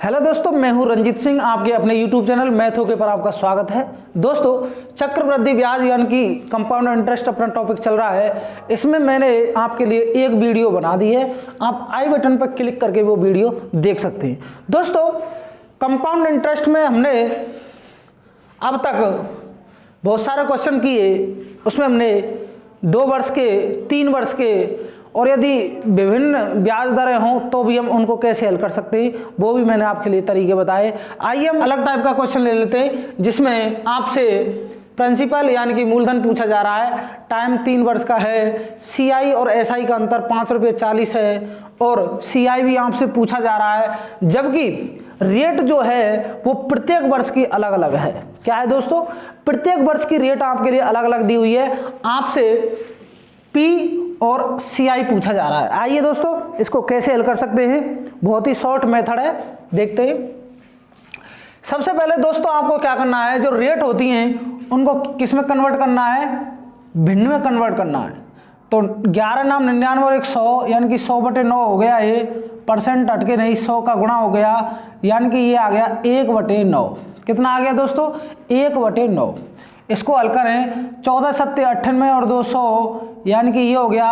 Hello दोस्तों, मैं हूं रंजीत सिंह। आपके अपने YouTube चैनल मैथ ओके पर आपका स्वागत है। दोस्तों, चक्रवृद्धि ब्याज यानी कि कंपाउंड इंटरेस्ट अपना टॉपिक चल रहा है। इसमें मैंने आपके लिए एक वीडियो बना दी है, आप आई बटन पर क्लिक करके वो वीडियो देख सकते हैं। दोस्तों, कंपाउंड इंटरेस्ट में हमने अब तक बहुत सारे क्वेश्चन किए। उसमें हमने 2 वर्ष के, 3 वर्ष के और यदि विभिन्न ब्याज दरें हों तो भी हम उनको कैसे हल कर सकते हैं, वो भी मैंने आपके लिए तरीके बताए। आइए हम अलग टाइप का क्वेश्चन ले लेते हैं जिसमें आपसे प्रिंसिपल यानी कि मूलधन पूछा जा रहा है। टाइम 3 वर्ष का है। CI और SI का अंतर 5 रुपये 40 है और CI भी आपसे पूछा जा रहा है, जबकि रेट जो है वो प्रत्येक वर्ष की अलग अलग है। क्या है दोस्तों? प्रत्येक वर्ष की रेट आपके लिए अलग अलग दी हुई है। आपसे P और CI पूछा जा रहा है। आइए दोस्तों, इसको कैसे हल कर सकते हैं, बहुत ही शॉर्ट मेथड है, देखते हैं। सबसे पहले दोस्तों आपको क्या करना है, जो रेट होती हैं उनको किस में कन्वर्ट करना है, भिन्न में कन्वर्ट करना है। तो 11 नाम 99 और 100 यानी कि 100/9 हो गया। ये परसेंट हटके नहीं, 100 का गुणा हो गया यानी कि ये आ गया 1/9। कितना आ गया दोस्तों? 1/9। इसको हल करें, 14 7 98 और 200 यानी कि ये हो गया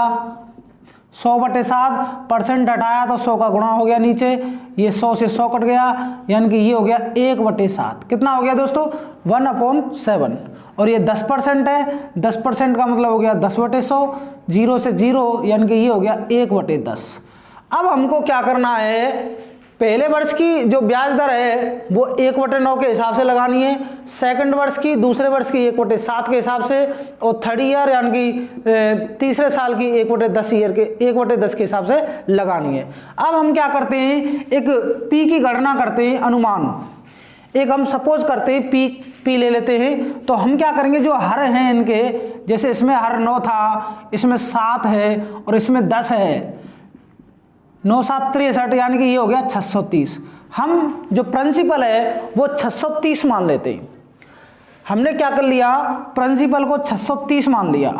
100/7। परसेंट हटाया तो 100 का गुणा हो गया नीचे, ये 100 से 100 कट गया यानी कि ये हो गया 1/7। कितना हो गया दोस्तों? 1/7। और ये 10% है, 10% का मतलब हो गया 10/100। 0 से 0 यानी कि ये हो गया 1/10। अब हमको क्या करना है, पहले वर्ष की जो ब्याज दर है वो 1/9 के हिसाब से लगानी है, सेकंड वर्ष की, दूसरे वर्ष की 1/7 के हिसाब से, और थर्ड ईयर यानी कि तीसरे साल की 1/10 ईयर के 1/10 के हिसाब से लगानी है। अब हम क्या करते हैं, एक P की गणना करते हैं, अनुमान एक हम सपोज करते हैं P ले लेते हैं। तो हम क्या करेंगे, जो हर हैं इनके, जैसे इसमें हर 9 था, इसमें 7 है और इसमें 10 है, 9 7 63 यानी कि ये हो गया 630। हम जो प्रिंसिपल है वो 630 मान लेते हैं। हमने क्या कर लिया, प्रिंसिपल को 630 मान लिया।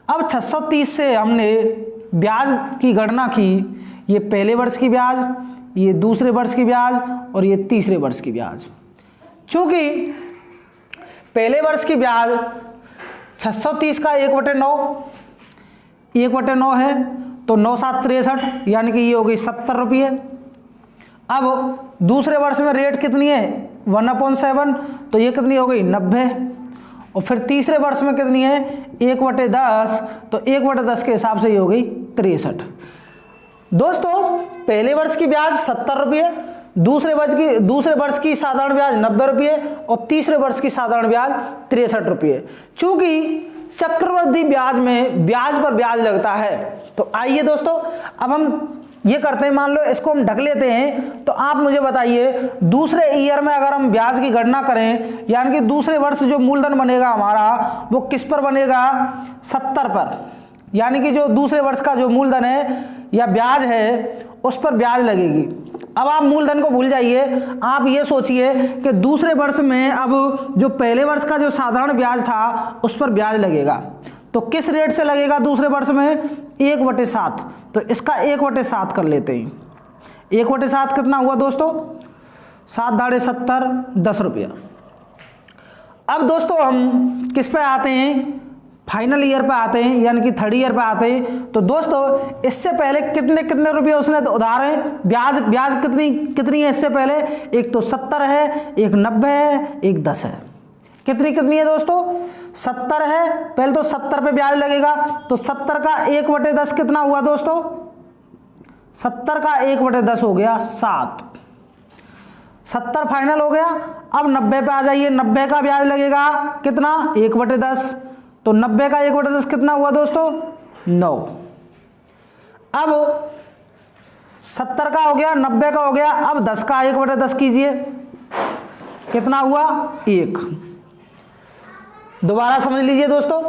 अब 630 से हमने ब्याज की गणना की। ये पहले वर्ष की ब्याज, ये दूसरे वर्ष की ब्याज और ये तीसरे वर्ष की ब्याज। चूंकि पहले वर्ष की ब्याज 630 का 1/9 है, तो 9 7 63 यानी कि ये हो गई 70 रुपये। अब दूसरे वर्ष में रेट कितनी है, 1/7, तो ये कितनी हो गई 90। और फिर तीसरे वर्ष में कितनी है, 1/10, तो 1/10 के हिसाब से ये हो गई 63। दोस्तों, पहले वर्ष की ब्याज 70 रुपये, दूसरे वर्ष की साधारण ब्याज 90 रुपये और तीसरे वर्ष की साधारण ब्याज 63 रुपये। चूंकि चक्रवृद्धि ब्याज में ब्याज पर ब्याज लगता है, तो आइए दोस्तों अब हम ये करते हैं, मान लो इसको हम ढक लेते हैं। तो आप मुझे बताइए, दूसरे ईयर में अगर हम ब्याज की गणना करें, यानी कि दूसरे वर्ष जो मूलधन बनेगा हमारा वो किस पर बनेगा, 70 पर। यानी कि जो दूसरे वर्ष का जो मूलधन है या ब्याज है उस पर ब्याज लगेगी। अब आप मूलधन को भूल जाइए, आप ये सोचिए कि दूसरे वर्ष में अब जो पहले वर्ष का जो साधारण ब्याज था उस पर ब्याज लगेगा। तो किस रेट से लगेगा दूसरे वर्ष में, 1/7। तो इसका 1/7 कर लेते हैं। 1/7 कितना हुआ दोस्तों, 7 दाढ़े 70, 10 रुपया। अब दोस्तों हम किस पे आते हैं, फाइनल ईयर पे आते हैं, यानी कि थर्ड ईयर पे आते हैं। तो दोस्तों इससे पहले कितने रुपये उसने उधार है, ब्याज कितनी है इससे पहले, एक तो 70 है, एक 90 है, एक 10 है। कितनी है दोस्तों, 70 है। पहले तो 70 पे ब्याज लगेगा, तो 70 का 1/10 कितना हुआ दोस्तों, 70 का 1/10 हो गया 7। 70 फाइनल हो गया। अब 90 पे आ जाइए, 90 का ब्याज लगेगा कितना, 1/10। तो 90 का 1/10 कितना हुआ दोस्तों, 9। अब 70 का हो गया, 90 का हो गया, अब 10 का 1/10 कीजिए, कितना हुआ, 1। दोबारा समझ लीजिए दोस्तों,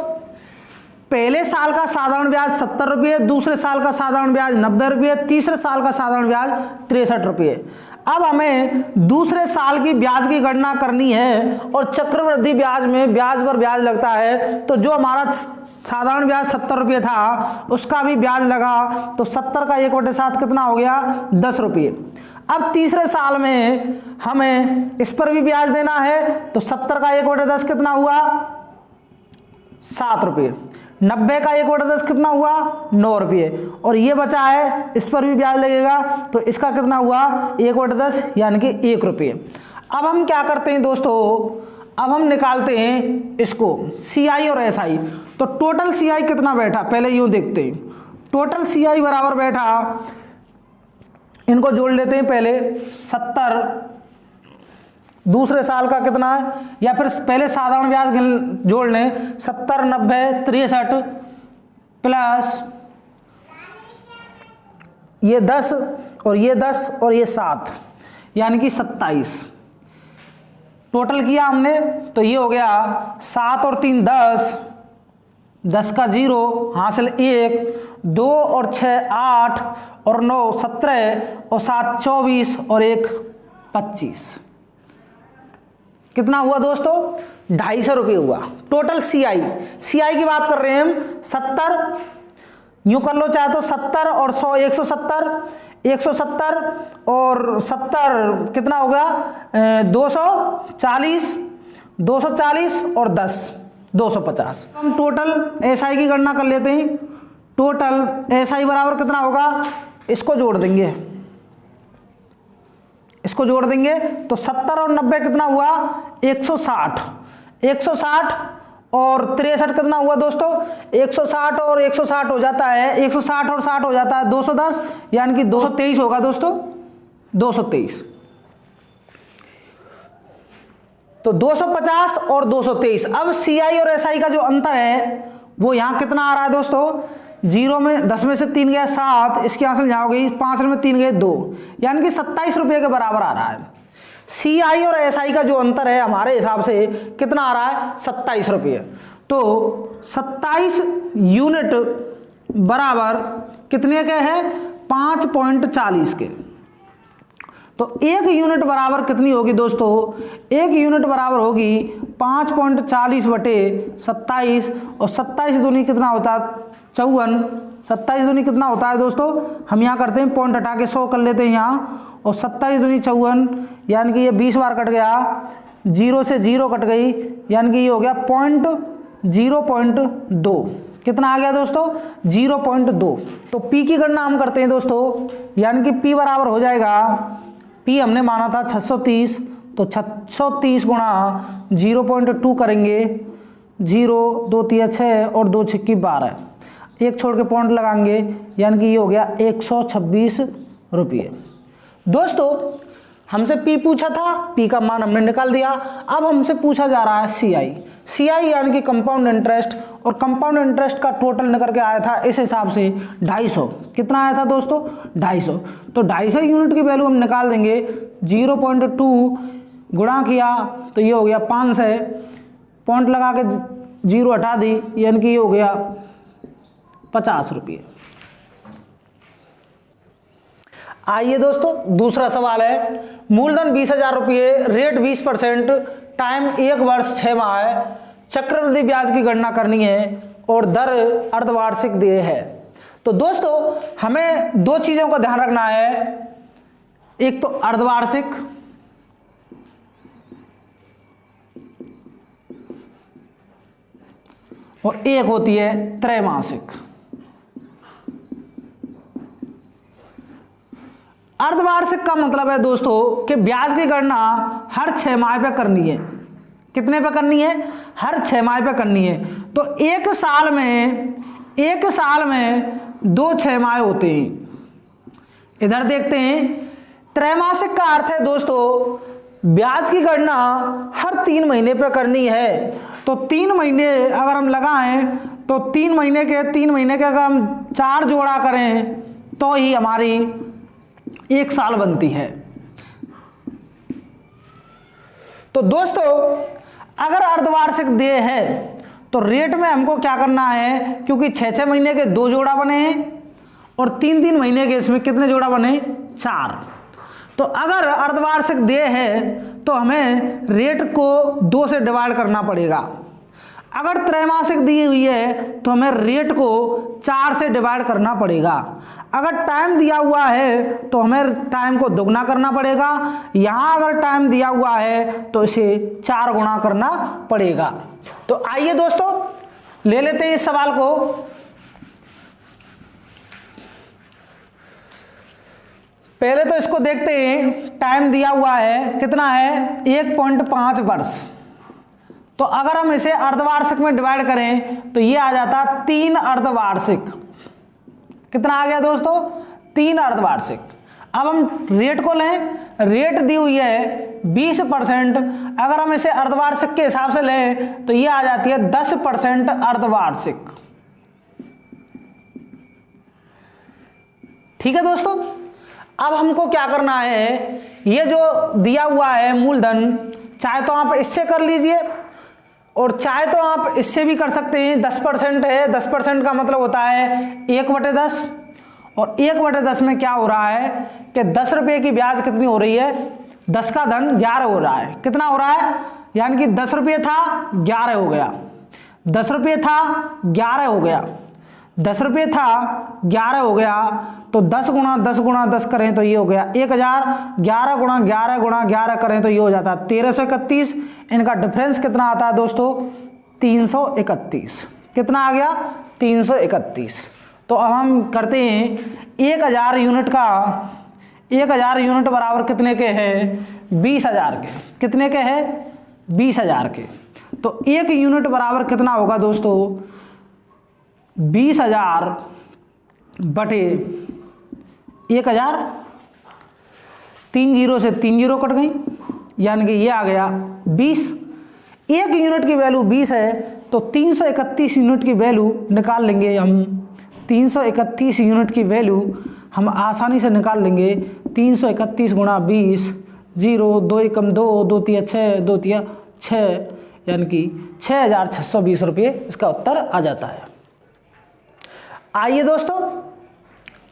पहले साल का साधारण ब्याज 70 रुपये, दूसरे साल का साधारण ब्याज 90 रुपये, तीसरे साल का साधारण ब्याज 63 रुपये। अब हमें दूसरे साल की ब्याज की गणना करनी है और चक्रवृद्धि ब्याज में ब्याज पर ब्याज लगता है। तो जो हमारा साधारण ब्याज 70 रुपये था उसका भी ब्याज लगा, तो 70 का 1/7 कितना हो गया, 10 रुपये। अब तीसरे साल में हमें इस पर भी ब्याज देना है, तो 70 का 1/10 कितना हुआ? 7 रुपये। 90 का 1/10 कितना हुआ? 9 रुपये। और ये बचा है, इस पर भी ब्याज लगेगा, तो इसका कितना हुआ? 1/10 यानी कि 1 रुपये। अब हम क्या करते हैं दोस्तों, अब हम निकालते हैं इसको CI और SI। तो टोटल CI कितना बैठा, पहले यूं देखते हैं। टोटल CI बराबर बैठा, इनको जोड़ लेते हैं पहले। 70 दूसरे साल का कितना है, या फिर पहले साधारण ब्याज जोड़ लें। 70, 90, 63 प्लस ये 10 और ये 10 और ये 7 यानी कि 27। टोटल किया हमने तो ये हो गया 7 और 3 10, 10 का 0 हासिल 1, 2 और 6 8 और 9 17 और 7 24 और 1 25। कितना हुआ दोस्तों? 250 रुपये हुआ टोटल CI की बात कर रहे हैं हम। 70 यूं कर लो चाहे तो 70 और 100 170 और 70 कितना हो गया? 240 और 10 250। हम टोटल SI की गणना कर लेते हैं। टोटल SI बराबर कितना होगा? इसको जोड़ देंगे, इसको जोड़ देंगे तो 70 और 90 कितना हुआ? 160 और 63 कितना हुआ दोस्तों? 160 और 160 हो जाता है, 160 और 60 हो जाता है 210 यानी कि 223 होगा दोस्तों, 223। तो 250 और 223। अब CI और SI का जो अंतर है वो यहां कितना आ रहा है दोस्तों? 0 में 10 में से 3 गया 7, इसकी हासिल यहाँ हो गई 5 में 3 गए 2 यानी कि 27 रुपये के बराबर आ रहा है। CI और SI का जो अंतर है हमारे हिसाब से कितना आ रहा है? 27 रुपये। तो 27 यूनिट बराबर कितने के हैं? 5.40 के। तो 1 यूनिट बराबर कितनी होगी दोस्तों? 1 यूनिट बराबर होगी 5.40 बटे 27 और 27 दूनी कितना होता है? 54। 27 दूनी कितना होता है दोस्तों? हम यहाँ करते हैं पॉइंट हटा के 100 कर लेते हैं यहाँ, और 27 दूनी 54 यानी कि ये 20 बार कट गया, 0 से 0 कट गई यानी कि ये हो गया 0.2। कितना आ गया दोस्तों? 0.2। तो P की गणना हम करते हैं दोस्तों, यानी कि P बराबर हो जाएगा, P हमने माना था 630, तो 630 गुणा 0.2 करेंगे, 0 2 3 6 और 2 6 12, एक छोड़ के पॉइंट लगाएंगे यानी कि ये हो गया 126 रुपये। दोस्तों हमसे P पूछा था, P का मान हमने निकाल दिया। अब हमसे पूछा जा रहा है CI यानी कि कंपाउंड इंटरेस्ट, और कंपाउंड इंटरेस्ट का टोटल निकल के आया था इस हिसाब से 250। कितना आया था दोस्तों? 250। तो 250 यूनिट की वैल्यू हम निकाल देंगे। 0.2 गुणा किया तो ये हो गया 500, पॉइंट लगा के 0 हटा दी यानी कि ये हो गया 50 रुपये। आइए दोस्तों दूसरा सवाल है। मूलधन 20,000 रुपये, रेट 20%, टाइम 1 वर्ष 6 माह है, चक्रवृद्धि ब्याज की गणना करनी है और दर अर्धवार्षिक दिए है। तो दोस्तों हमें 2 चीजों का ध्यान रखना है, एक तो अर्धवार्षिक और एक होती है त्रैमासिक। अर्धवार्षिक का मतलब है दोस्तों कि ब्याज की गणना हर 6 माह पे करनी है। कितने पे करनी है? हर 6 माह पे करनी है। तो एक साल में 2 6 माह होते हैं। इधर देखते हैं, त्रैमासिक का अर्थ है दोस्तों ब्याज की गणना हर 3 महीने पे करनी है। तो 3 महीने अगर हम लगाएं तो 3 महीने के अगर हम 4 जोड़ा करें तो ही हमारी 1 साल बनती है। तो दोस्तों अगर अर्धवार्षिक देय है तो रेट में हमको क्या करना है, क्योंकि 6 महीने के 2 जोड़ा बने हैं और 3 महीने के इसमें कितने जोड़ा बने? 4। तो अगर अर्धवार्षिक देय है तो हमें रेट को 2 से डिवाइड करना पड़ेगा। अगर त्रैमासिक दी हुई है तो हमें रेट को 4 से डिवाइड करना पड़ेगा। अगर टाइम दिया हुआ है तो हमें टाइम को दुगना करना पड़ेगा। यहाँ अगर टाइम दिया हुआ है तो इसे 4 गुना करना पड़ेगा। तो आइए दोस्तों ले लेते हैं इस सवाल को। पहले तो इसको देखते हैं। टाइम दिया हुआ है, कितना है 1.5 वर्ष। तो अगर हम इसे अर्धवार्षिक में डिवाइड करें तो ये आ जाता 3 अर्धवार्षिक। कितना आ गया दोस्तों 3 अर्धवार्षिक। अब हम रेट को लें, रेट दी हुई है 20%। अगर हम इसे अर्धवार्षिक के हिसाब से लें तो ये आ जाती है 10% अर्धवार्षिक। ठीक है दोस्तों, अब हमको क्या करना है, ये जो दिया हुआ है मूलधन, चाहे तो आप इससे कर लीजिए और चाहे तो आप इससे भी कर सकते हैं। 10% है, 10% का मतलब होता है 1/10 और 1/10 में क्या हो रहा है कि 10 रुपये की ब्याज कितनी हो रही है, 10 का धन 11 हो रहा है। कितना हो रहा है, यानी कि 10 रुपये था 11 हो गया, 10 रुपये था 11 हो गया, 10 रुपये था 11 हो गया। तो 10 गुणा 10 गुणा 10 करें तो ये हो गया 1000। 11 गुणा 11 गुणा 11 करें तो ये हो जाता 1331। इनका डिफरेंस कितना आता है दोस्तों 331। कितना आ गया 331। तो अब हम करते हैं 1000 यूनिट का, 1000 यूनिट बराबर कितने के हैं 20,000 के। कितने के हैं 20,000 के। तो 1 यूनिट बराबर कितना होगा दोस्तों 20,000 बटे 1000। 3 जीरो से 3 जीरो कट गई, यानी कि ये आ गया 20। 1 यूनिट की वैल्यू 20 है तो 331 यूनिट की वैल्यू निकाल लेंगे हम। 331 यूनिट की वैल्यू हम आसानी से निकाल लेंगे। 331 गुणा 20, 0 2 एकम 2, 2 तिया 6, 2 तिया 6, यानी कि 6,620 रुपये इसका उत्तर आ जाता है। आइए दोस्तों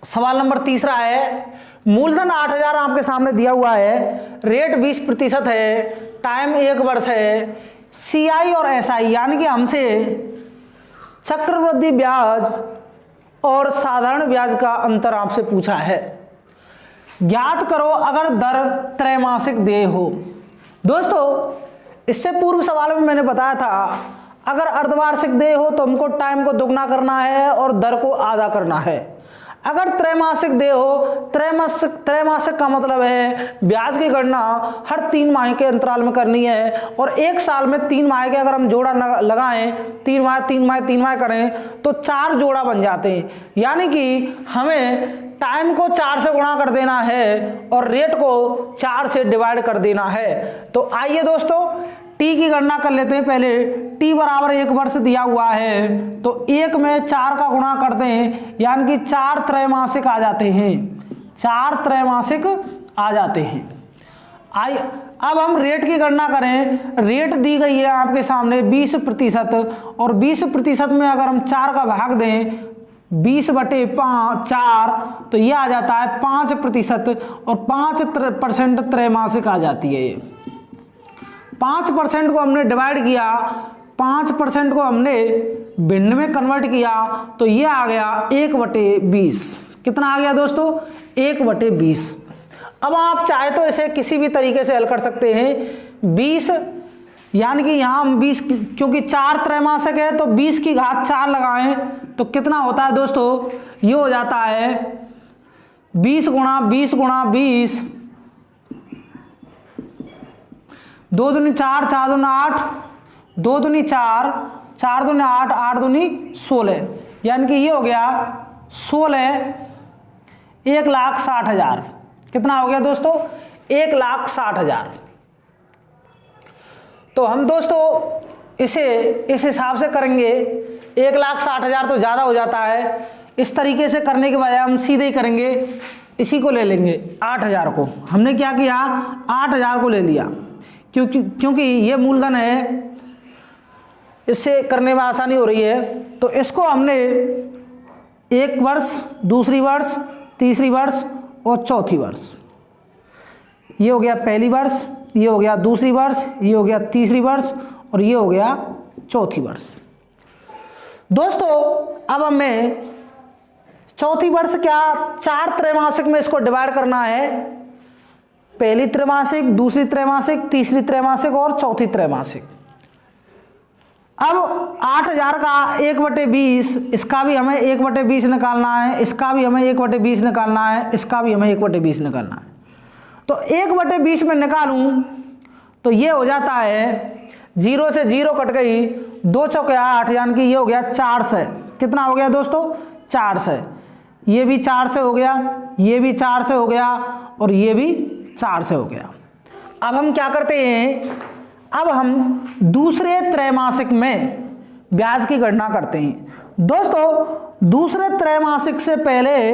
सवाल नंबर तीसरा है। मूलधन 8,000 आपके सामने दिया हुआ है, रेट 20% है, टाइम 1 वर्ष है, CI और SI यानी कि हमसे चक्रवृद्धि ब्याज और साधारण ब्याज का अंतर आपसे पूछा है। ज्ञात करो अगर दर त्रैमासिक देय हो। दोस्तों इससे पूर्व सवाल में मैंने बताया था अगर अर्धवार्षिक देय हो तो हमको टाइम को दुगना करना है और दर को आधा करना है। अगर त्रैमासिक देय हो, त्रैमासिक का मतलब है ब्याज की गणना हर 3 माह के अंतराल में करनी है और 1 साल में 3 माह के अगर हम जोड़ा लगाएं, 3 माह 3 माह 3 माह करें तो 4 जोड़ा बन जाते हैं। यानी कि हमें टाइम को 4 से गुणा कर देना है और रेट को 4 से डिवाइड कर देना है। तो आइए दोस्तों टी की गणना कर लेते हैं। पहले टी बराबर 1 वर्ष दिया हुआ है तो 1 में 4 का गुणा करते हैं, यानी कि 4 त्रैमासिक आ जाते हैं। 4 त्रैमासिक आ जाते हैं। अब हम रेट की गणना करें। रेट दी गई है आपके सामने 20% और 20% में अगर हम 4 का भाग दें 20/4 तो ये आ जाता है 5% और 5% त्रैमासिक आ जाती है। ये 5% को हमने डिवाइड किया, 5% को हमने भिन्न में कन्वर्ट किया तो ये आ गया 1/20। कितना आ गया दोस्तों 1/20। अब आप चाहे तो इसे किसी भी तरीके से हल कर सकते हैं। 20 यानी कि यहाँ हम 20 क्योंकि 4 त्रैमासिक है तो 20 की घात 4 लगाएं तो कितना होता है दोस्तों, ये हो जाता है 20 गुणा 20 गुणा 20, 2 दूनी 4, 4 दूनी 8, 2 दूनी 4, 4 दूनी 8, 8 दूनी 16, यानी कि ये हो गया 16 1,60,000। कितना हो गया दोस्तों 1,60,000। तो हम दोस्तों इसे इस हिसाब से करेंगे। 1,60,000 तो ज़्यादा हो जाता है, इस तरीके से करने के बजाय हम सीधे ही करेंगे, इसी को ले लेंगे 8,000 को। हमने क्या किया 8,000 को ले लिया क्योंकि ये मूलधन है, इससे करने में आसानी हो रही है। तो इसको हमने 1 वर्ष, दूसरी वर्ष, तीसरी वर्ष और चौथी वर्ष, ये हो गया पहली वर्ष, ये हो गया दूसरी वर्ष, ये हो गया तीसरी वर्ष और ये हो गया चौथी वर्ष। दोस्तों अब हमें चौथी वर्ष क्या 4 त्रैमासिक में इसको डिवाइड करना है। पहली त्रैमासिक, दूसरी त्रैमासिक, तीसरी त्रैमासिक और चौथी त्रैमासिक। अब 8000 का 1/20, इसका भी हमें 1/20 निकालना है, इसका भी हमें 1/20 निकालना है, इसका भी हमें 1/20 निकालना है। तो 1/20 में निकालूं तो ये हो जाता है 0 से 0 कट गई, 2 चौके 8, यानी कि ये हो गया 400। कितना हो गया दोस्तों? 400। ये भी 400 हो गया, ये भी 400 हो गया और ये भी 400 हो गया। अब हम क्या करते हैं, अब हम दूसरे त्रैमासिक में ब्याज की गणना करते हैं। दोस्तों दूसरे त्रैमासिक से पहले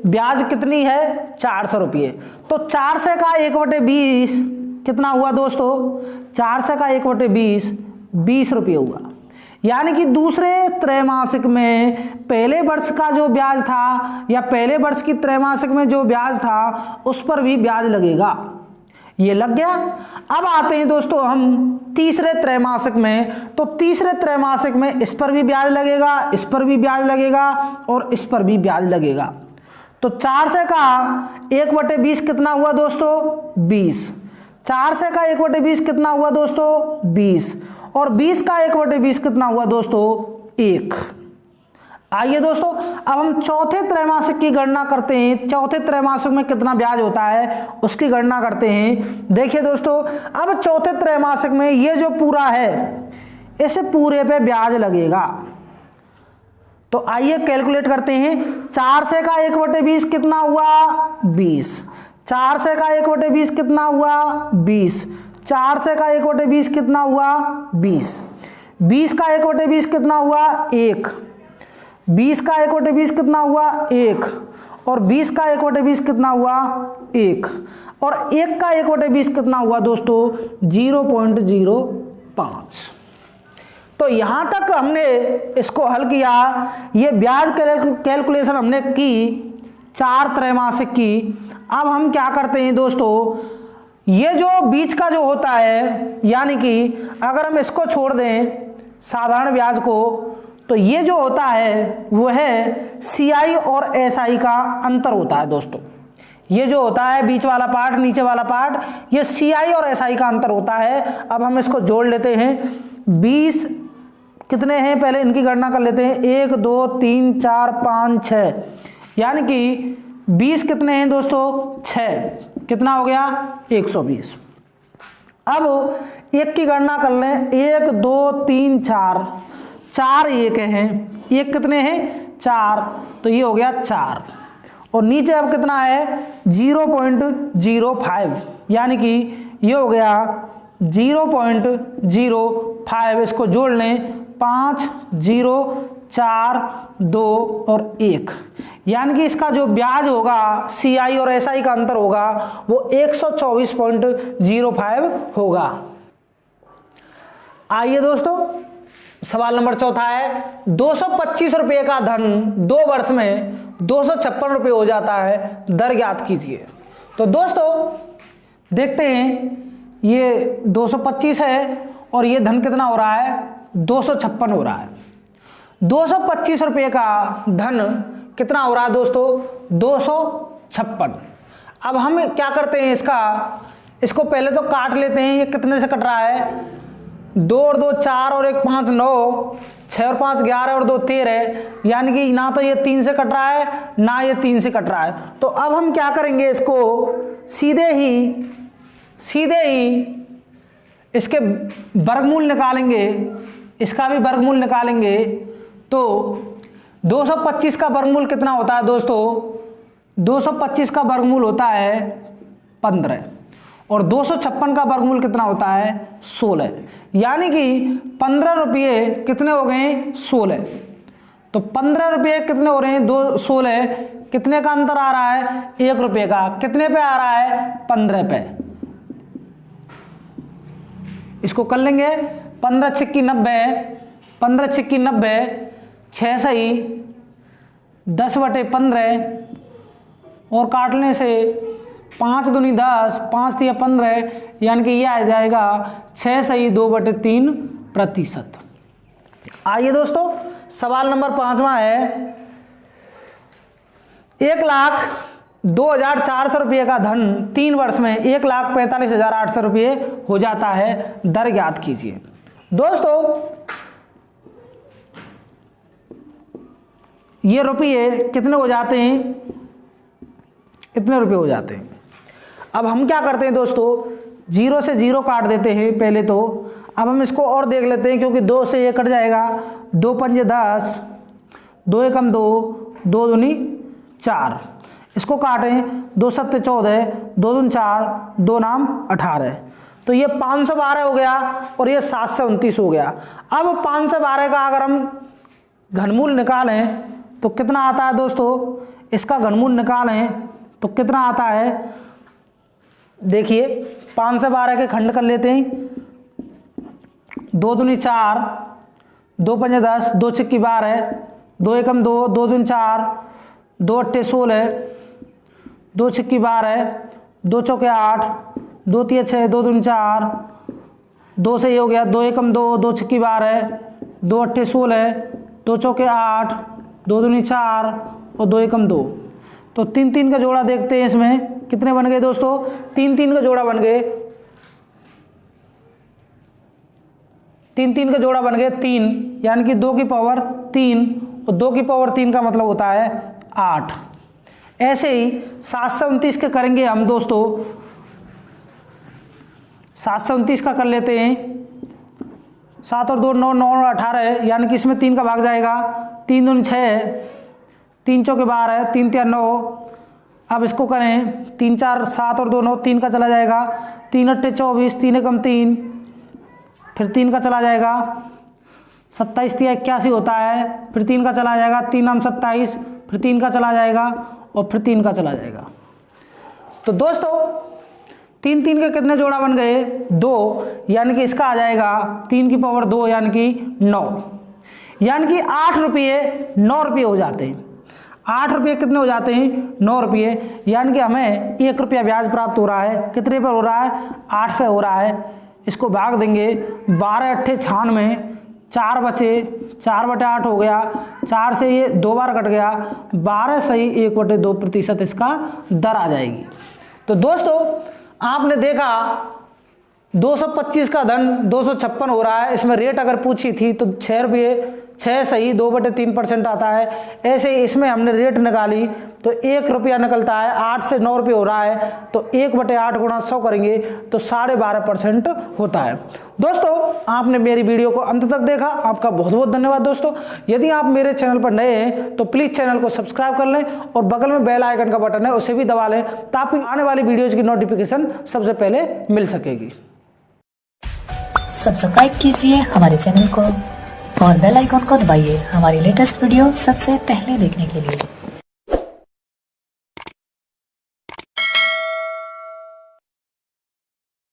ब्याज कितनी है? 400 रुपये। तो 400 का 1/20 कितना हुआ दोस्तों? 400 का 1/20 20 रुपये हुआ। यानी कि दूसरे त्रैमासिक में पहले वर्ष का जो ब्याज था या पहले वर्ष की त्रैमासिक में जो ब्याज था उस पर भी ब्याज लगेगा। ये लग गया। अब आते हैं दोस्तों हम तीसरे त्रैमासिक में। तो तीसरे त्रैमासिक में इस पर भी ब्याज लगेगा, इस पर भी ब्याज लगेगा और इस पर भी ब्याज लगेगा। तो 400 का 1/20 कितना हुआ दोस्तों? 20। 400 का 1/20 कितना हुआ दोस्तों? 20। और 20 का 1/20 कितना हुआ दोस्तों? 1। आइए दोस्तों अब हम चौथे त्रैमासिक की गणना करते हैं। चौथे त्रैमासिक में कितना ब्याज होता है उसकी गणना करते हैं। देखिए दोस्तों अब चौथे त्रैमासिक में ये जो पूरा है इस पूरे पे ब्याज लगेगा। तो आइए कैलकुलेट करते हैं। 400 का 1/20 कितना हुआ? 20। 400 का 1/20 कितना हुआ? 20। 400 का 1/20 कितना हुआ? 20। 20 का 1/20 कितना हुआ? 1। 20 का 1/20 कितना हुआ? 1। और 20 का 1/20 कितना हुआ? 1। और 1 का 1/20 कितना हुआ दोस्तों? 0.05। तो यहां तक हमने इसको हल किया। ये ब्याज कैलकुलेशन हमने की 4 त्रैमासिक की। अब हम क्या करते हैं दोस्तों, ये जो बीच का जो होता है, यानी कि अगर हम इसको छोड़ दें साधारण ब्याज को, तो ये जो होता है वो है CI और SI का अंतर होता है दोस्तों। ये जो होता है बीच वाला पार्ट, नीचे वाला पार्ट, ये CI और SI का अंतर होता है। अब हम इसको जोड़ लेते हैं। 20 कितने हैं पहले इनकी गणना कर लेते हैं। 1 2 3 4 5 6, यानी कि 20 कितने हैं दोस्तों? 6। कितना हो गया? 120। अब एक की गणना कर लें। 1 2 3 4, 4 1 हैं। 1 कितने हैं? 4। तो ये हो गया 4। और नीचे अब कितना है? 0.05, यानी कि ये हो गया 0.05। इसको जोड़ लें। 5 0 4 2 और 1, यानी कि इसका जो ब्याज होगा CI और SI का अंतर होगा वो 124.05 होगा। आइए दोस्तों सवाल नंबर चौथा है। 225 रुपये का धन 2 वर्ष में 256 रुपये हो जाता है, दर ज्ञात कीजिए। तो दोस्तों देखते हैं, ये 225 है और ये धन कितना हो रहा है? 256 हो रहा है। 225 रुपये का धन कितना हो रहा है दोस्तों? 256। अब हम क्या करते हैं, इसको पहले तो काट लेते हैं। ये कितने से कट रहा है? 2 और 2 4 और 1 5 9, 6 और 5 11 और 2 13, यानी कि ना तो ये 3 से कट रहा है ना ये 3 से कट रहा है। तो अब हम क्या करेंगे, इसको सीधे ही इसके वर्गमूल निकालेंगे, इसका भी वर्गमूल निकालेंगे। तो 225 का वर्गमूल कितना होता है दोस्तों? 225 का वर्गमूल होता है 15 और 256 का वर्गमूल कितना होता है? 16, यानी कि 15 रुपये कितने हो गए? 16। तो 15 रुपये कितने हो रहे हैं? 16। कितने का अंतर आ रहा है? 1 रुपये का। कितने पे आ रहा है? 15 पे। इसको कर लेंगे। 15 छिक्की 90, 15 छिक्की 90, 6 सही 10/15 और काटने से 5 दूनी 10, 5 तिया 15, यानी कि ये आ जाएगा 6 सही 2/3%। आइए दोस्तों, सवाल नंबर 5वां है, 1,02,400 रुपये का धन 3 वर्ष में 1,45,800 रुपये हो जाता है, दर ज्ञात कीजिए। दोस्तों ये रुपये कितने हो जाते हैं, इतने रुपये हो जाते हैं। अब हम क्या करते हैं दोस्तों, 0 से 0 काट देते हैं पहले तो। अब हम इसको और देख लेते हैं, क्योंकि 2 से ये कट जाएगा, 2 पंजे 10, 2 एकम 2, 2 दूनी 4, इसको काटें, 2 सत्ते 14, 2 दूनी 4, 2 नाम 18, तो ये 512 हो गया और ये 729 हो गया। अब 512 का अगर हम घनमूल निकालें तो कितना आता है दोस्तों, इसका घनमूल निकालें तो कितना आता है, देखिए 512 के खंड कर लेते हैं, 2 दूनी 4, 2 पंजे 10, 2 छिक्की 12, 2 एकम 2, 2 दूनी 4, 2 अट्ठे 16, 2 छिक्की 12, 2 चौके 8, 2 तिया 6, 2 दूनी 4, 2 से ये हो गया, 2 एकम 2, 2 छिक्की 12, 2 अट्ठे 16, 2 चौके 8, 2 दूनी 4 और 2 एकम 2। तो 3-3 का जोड़ा देखते हैं, इसमें कितने बन गए दोस्तों, 3-3 का जोड़ा बन गए, 3-3 का जोड़ा बन गए 3, यानी कि 2 की पावर 3 और 2 की पावर 3 का मतलब होता है 8। ऐसे ही 729 के करेंगे हम दोस्तों, 729 का कर लेते हैं, 7 और 2 9, 9 और 18, यानी कि इसमें 3 का भाग जाएगा, 3 दूनी 6, 3 चौके 12, 3 तिया 9। अब इसको करें, 3 4 7 और 2 9, 3 का चला जाएगा, 3 अट्ठे 24, 3 एकम 3, फिर 3 का चला जाएगा, 27 तिया 81 होता है, फिर 3 का चला जाएगा, 3 नाम 27, फिर 3 का चला जाएगा और फिर 3 का चला जाएगा। तो दोस्तों 3-3 के कितने जोड़ा बन गए, 2, यानी कि इसका आ जाएगा 3 की पावर 2, यानी कि 9, यानी कि 8 रुपये 9 रुपये हो जाते हैं। 8 रुपये कितने हो जाते हैं, 9 रुपये, यानी कि हमें 1 रुपया ब्याज प्राप्त हो रहा है। कितने पर हो रहा है, 8 पे हो रहा है। इसको भाग देंगे, 12 अट्ठे 96, 4 बचे, 4/8 हो गया, 4 से ये 2 बार कट गया, 12 सही 1/2% इसका दर आ जाएगी। तो दोस्तों आपने देखा 225 का धन 256 हो रहा है। इसमें रेट अगर पूछी थी तो 6 रुपये, 6 सही 2/3% आता है। ऐसे ही इसमें हमने रेट निकाली तो 1 रुपया निकलता है, 8 से 9 रुपये हो रहा है, तो 1/8 गुणा 100 करेंगे तो 12.5% होता है। दोस्तों आपने मेरी वीडियो को अंत तक देखा, आपका बहुत बहुत धन्यवाद। दोस्तों यदि आप मेरे चैनल पर नए हैं तो प्लीज़ चैनल को सब्सक्राइब कर लें और बगल में बेल आइकन का बटन है उसे भी दबा लें, ताकि आने वाली वीडियोज़ की नोटिफिकेशन सबसे पहले मिल सकेगी। सब्सक्राइब कीजिए हमारे चैनल को और बेल आइकन को दबाइए हमारी लेटेस्ट वीडियो सबसे पहले देखने के लिए।